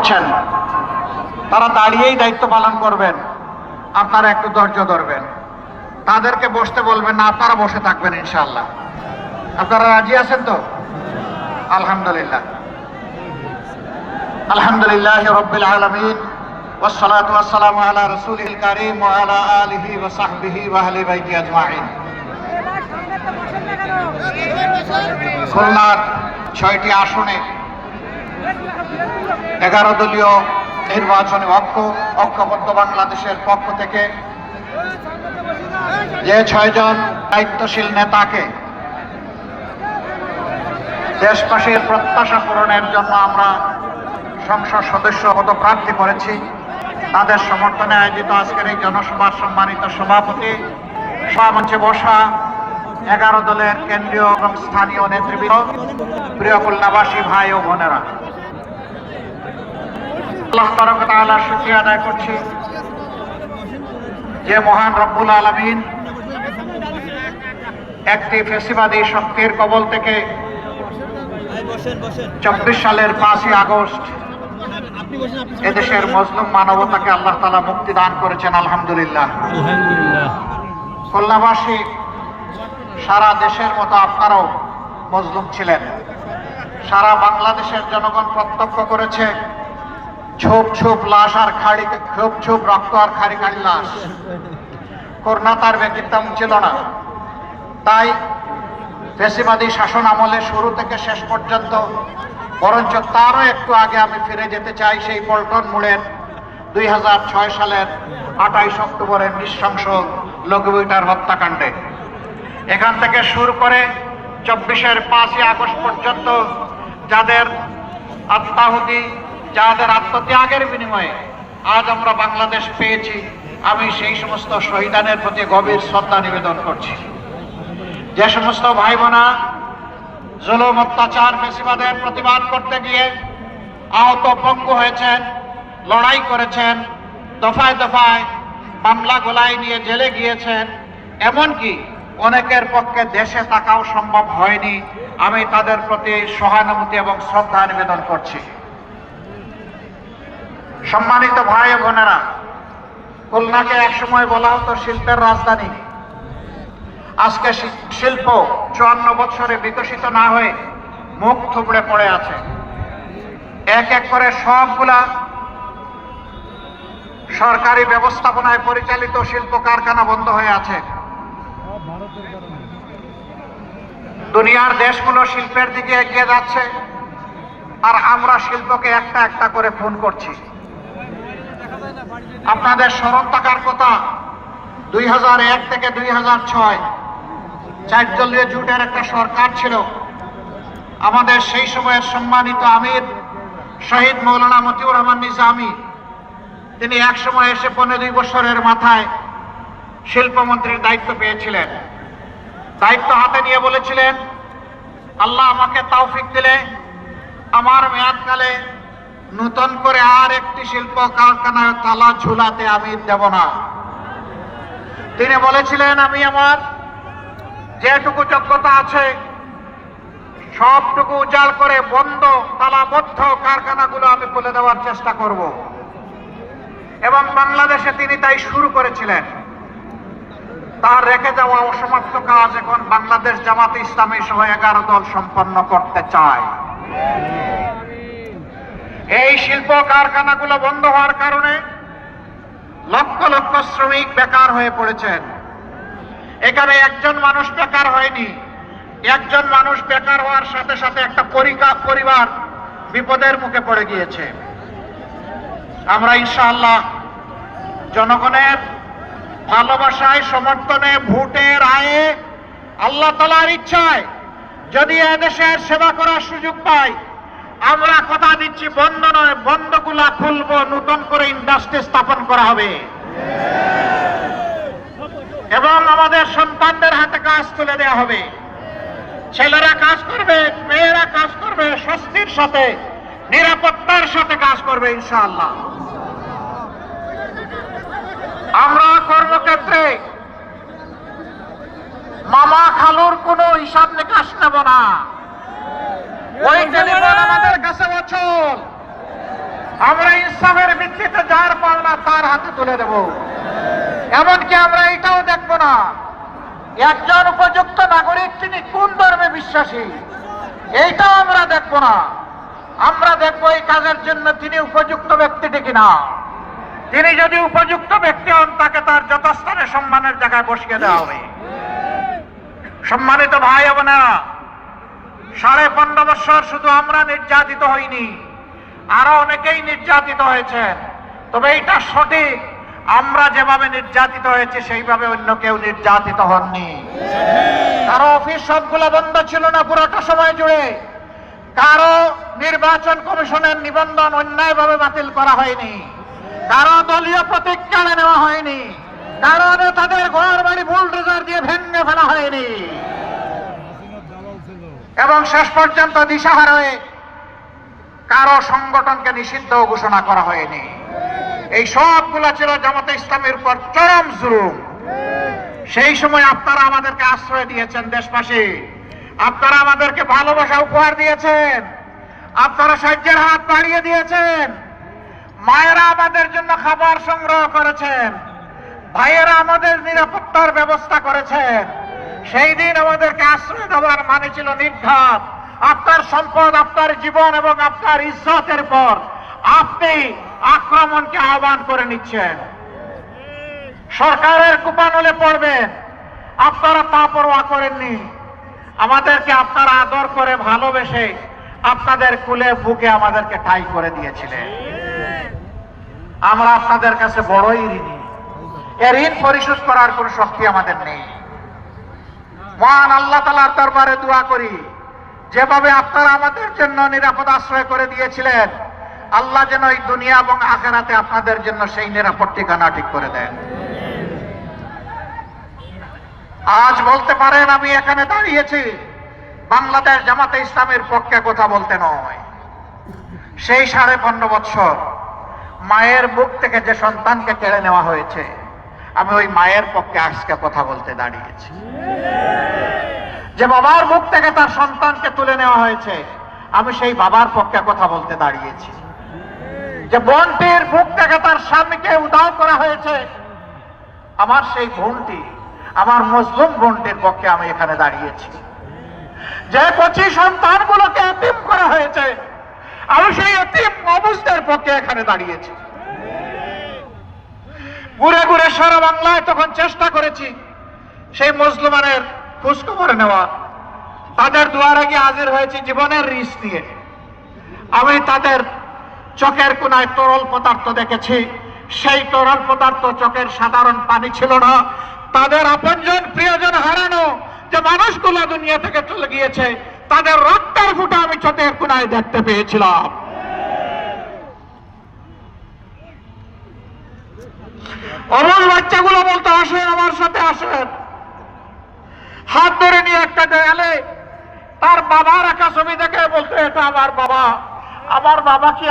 করছেন তারা দাঁড়িয়েই দায়িত্ব পালন করবেন, আপনারা একটু ধৈর্য ধরবেন, তাদেরকে বসতে বলবেন না, আপনারা বসে থাকবেন ইনশাআল্লাহ। আপনারা রাজি আছেন তো? আলহামদুলিল্লাহ। আলহামদুলিল্লাহ রাব্বিল আলামিন ওয়াসসালাতু ওয়াসসালামু আলা রাসূলিল কারীম ওয়া আলা আলিহি ওয়া সাহবিহি ওয়া আহলি বাইতি আজমাইন। খুলনার ৬টি আসনে 11 দলীয় নির্বাচনী ঐক্যবদ্ধ বাংলাদেশের পক্ষ থেকে যে 6 জন দায়িত্বশীল নেতাকে দেশবাসীর প্রত্যাশা পূরণের জন্য আমরা সংসদ সদস্য পদপ্রার্থী করেছি, তাদের সমর্থনে আয়োজিত আজকের এই জনসভার সম্মানিত সভাপতি, সভামঞ্চে বসা 11 দলের কেন্দ্রীয় এবং স্থানীয় নেতৃবৃন্দ, প্রিয় খুলনাবাসী ভাই ও বোনেরা, আল্লাহ তাআলার শুকরিয়া আদায় করছি যে মহান রব্বুল আলামিন একটি ফ্যাসিবাদী শক্তির কবল থেকে 24 সালের 5ই আগস্ট এদেশের মজলুম মানবতাকে আল্লাহ তাআলা মুক্তি দান করেছেন। আলহামদুলিল্লাহ। খুলনাবাসী সারা দেশের মতো আপনারাও মজলুম ছিলেন। সারা বাংলাদেশের জনগণ প্রত্যক্ষ করেছে ছোপ ছোপ লাশ আর খাড়ি, ছোপ ছোপ রক্ত আর খাড়ি খাড়ি লাশ। করোনা তার ব্যতিক্রম ছিল না। তাই ফ্যাসিবাদী শাসন আমলে শুরু থেকে শেষ পর্যন্ত, বরঞ্চ তারও একটু আগে আমি ফিরে যেতে চাই সেই পল্টন মোড়ের 2006 সালের 28 অক্টোবরের নৃশংস লঘুবিটার হত্যাকাণ্ডে। এখান থেকে শুরু করে 24-এর 5ই আগস্ট পর্যন্ত যাদের আত্মাহুতি, যাদের আত্মত্যাগের বিনিময়ে আজ আমরা বাংলাদেশ পেয়েছি, আমি সেই সমস্ত শহীদানের প্রতি গভীর শ্রদ্ধা নিবেদন করছি। যে সমস্ত ভাই বোনা জুলুম, অত্যাচার, ফ্যাসিবাদের প্রতিবাদ করতে গিয়ে আহত পঙ্গু হয়েছেন, লড়াই করেছেন, দফায় দফায় মামলা গোলাই নিয়ে জেলে গিয়েছেন, এমনকি অনেকের পক্ষে দেশে থাকাও সম্ভব হয়নি, আমি তাদের প্রতি সহানুভূতি এবং শ্রদ্ধা নিবেদন করছি। সম্মানিত ভাই ও বোনেরা, খুলনাকে একসময় বলা হতো শিল্পের রাজধানী। আজকে শিল্প 54 বছরে বিকশিত না হয়ে মুখ থুবড়ে পড়ে আছে। এক এক করে সবগুলা সরকারি ব্যবস্থাপনায় পরিচালিত শিল্প কারখানা বন্ধ হয়ে আছে। দুনিয়ার দেশগুলো শিল্পের দিকে এগিয়ে যাচ্ছে, আর আমরা শিল্পকে একটা একটা করে খুন করছি। আপনাদের স্মরণ থাকার কথা, 2001 থেকে 2006 4 দলীয় জোটের একটা সরকার ছিল। আমাদের সেই সময়ের সম্মানিত আমির শহীদ মৌলানা মতিউর রহমান নিজামী, তিনি এক সময় এসে 15 বছরের মাথায় শিল্পমন্ত্রীর দায়িত্ব পেয়েছিলেন। দায়িত্ব হাতে নিয়ে বলেছিলেন, আল্লাহ আমাকে তৌফিক দিলে আমার মেয়াদকালে নতুন করে আর একটি শিল্প কারখানায় তালা ঝুলাতে আমি দেব না। তিনি বলেছিলেন, আমি আমার যেটুকু যোগ্যতা আছে সবটুকু উজাড় করে বন্ধ তালাবদ্ধ কারখানাগুলো আমি খুলে দেওয়ার চেষ্টা করব। এবং বাংলাদেশে তিনি তাই শুরু করেছিলেন। তার রেখে যাওয়া অসমাপ্ত কাজ এখন বাংলাদেশ জামাতে ইসলামী সহ 11 দল সম্পন্ন করতে চায়। এই শিল্প কারখানাগুলো বন্ধ হওয়ার কারণে লক্ষ লক্ষ শ্রমিক বেকার হয়ে পড়েছেন। এখানে একজন মানুষ বেকার হয়নি, একজন মানুষ বেকার হওয়ার সাথে সাথে একটা পরিবার বিপদের মুখে পড়ে গিয়েছে। আমরা ইনশাআল্লাহ জনগণের ভালোবাসায়, সমর্থনে, ভোটে, রায়ে, আল্লাহ তাআলার ইচ্ছায় যদি এদেশের সেবা করার সুযোগ পাই, আমরা কথা দিচ্ছি বন্ধ নয়, বন্ধগুলা খুলবো, নতুন করে ইন্ডাস্ট্রি স্থাপন করা হবে এবং আমাদের সন্তানদের হাতে কাজ তুলে দেওয়া হবে। ছেলেরা কাজ করবে, মেয়েরা কাজ করবে, স্বস্তির সাথে, নিরাপত্তার সাথে কাজ করবে ইনশাআল্লাহ। আমরা কর্মক্ষেত্রে মামা খালুর কোনো হিসাব নিকাশ নেব না। ওই টেলিফোন আমাদের কাছে অচল, আমরা ইনসাফের ভিত্তিতে যার পাওনা তার হাতে তুলে দেব। এমনকি আমরা এটাও দেখব না একজন উপযুক্ত নাগরিক তিনি কোন ধর্মে বিশ্বাসী, এইটাও আমরা দেখব না। আমরা দেখব এই কাজের জন্য তিনি উপযুক্ত ব্যক্তিটি কিনা। তিনি যদি উপযুক্ত ব্যক্তি হন তাকে তার যথাস্থানে সম্মানের জায়গায় বসিয়ে দেওয়া হবে। সম্মানিত ভাই বোনেরা, 15.5 বছর শুধু আমরা নির্যাতিত হইনি, আরো অনেকেই নির্যাতিত হয়েছেন। তবে এটা সঠিক, আমরা যেভাবে নির্যাতিত হয়েছে সেইভাবে অন্য কেউ নির্যাতিত হননি। কারো অফিস সবগুলো বন্ধ ছিল না পুরোটা সময় জুড়ে। কারো নির্বাচন কমিশনের নিবন্ধন অন্যায়ভাবে বাতিল করা হয়নি। কারো দলীয় প্রতীক কেড়ে নেওয়া হয়নি। কারো নেতাদের ঘর বাড়ি বুলডোজার দিয়ে ভেঙে ফেলা হয়নি। এবং শেষ পর্যন্ত দিশাহারা হয়ে কারো সংগঠনকে নিষিদ্ধ ঘোষণা করা হয়নি। এই সবগুলো ছিল জামাতে ইসলামের উপর চরম জুলুম। সেই সময় আপনারা আমাদেরকে আশ্রয় দিয়েছেন দেশবাসী, আপনারা আমাদেরকে ভালোবাসা উপহার দিয়েছেন, আপনারা সাহায্যের হাত বাড়িয়ে দিয়েছেন। মায়েরা আমাদের জন্য খাবার সংগ্রহ করেছেন, ভাইয়েরা আমাদের নিরাপত্তার ব্যবস্থা করেছেন। সেই দিন আমাদেরকে আশ্রয় দেওয়ার মানে ছিল নির্ঘাত। আপনার সম্পদ, আপনার জীবন এবং আপনার ইজ্জতের পর আপনি আক্রমণকে আহ্বান করে নিচ্ছেন। সরকারের কুপানলে পড়বেন, আপনারা তা পরোয়া করেননি। আমাদেরকে আপনারা আদর করে ভালোবেসে আপনাদের কুলে বুকে আমাদেরকে ঠাঁই করে দিয়েছিলেন। আমরা আপনাদের কাছে বড়ই ঋণী। এ ঋণ পরিশোধ করার কোন শক্তি আমাদের নেই। মহান আল্লাহ তাআলার দরবারে দোয়া করি, যেভাবে আপনারা আমাদের জন্য নিরাপদ আশ্রয় করে দিয়েছিলেন, আল্লাহ যেন এই দুনিয়া এবং আখিরাতে আপনাদের জন্য সেই নিরাপদ ঠিকানা ঠিক করে দেন। আজ বলতে পারেন আমি এখানে দাঁড়িয়েছি বাংলাদেশ জামাতে ইসলামের পক্ষে কথা বলতে নয়। সেই 15.5 বছর মায়ের বুক থেকে যে সন্তানকে কেড়ে নেওয়া হয়েছে, আমি ওই মায়ের পক্ষে আজকে কথা বলতে দাঁড়িয়েছি। যে বাবার বুক থেকে তার সন্তানকে তুলে নেওয়া হয়েছে, আমি সেই বাবার পক্ষে কথা বলতে দাঁড়িয়েছি। যে বোনটির বুক থেকে তার স্বামীকে উধাও করা হয়েছে, আমার সেই বোনটি, আমার মুসলিম বোনটির পক্ষে আমি এখানে দাঁড়িয়েছি। যে 25 সন্তানগুলোকে এতিম করা হয়েছে, আমি সেই এতিম অবস্থার পক্ষে এখানে দাঁড়িয়েছি। ঘুরে ঘুরে সারা বাংলায় তখন চেষ্টা করেছি সেই মুসলমানের খোঁজখবর নেওয়া। তাদের দুয়ারে গিয়ে হাজির হয়েছি জীবনের রিস্ক নিয়ে। আমি তাদের চোখের কোনায় তরল পদার্থ দেখেছি। সেই তরল পদার্থ চোখের সাধারণ পানি ছিল না। তাদের আপনজন প্রিয়জন হারানো যে মানুষগুলো দুনিয়া থেকে চলে গিয়েছে, তাদের রক্তের ফুটা আমি চোখের কোনায় দেখতে পেয়েছিলাম। অবল বাচ্চাগুলো বলতে, আসেন আমার সাথে আসেন। হাত ধরে নিয়ে একটা দেয়ালে তার বাবা রাখা ছবি দেখে বলতো, এটা আমার বাবা। আমার বাবা কি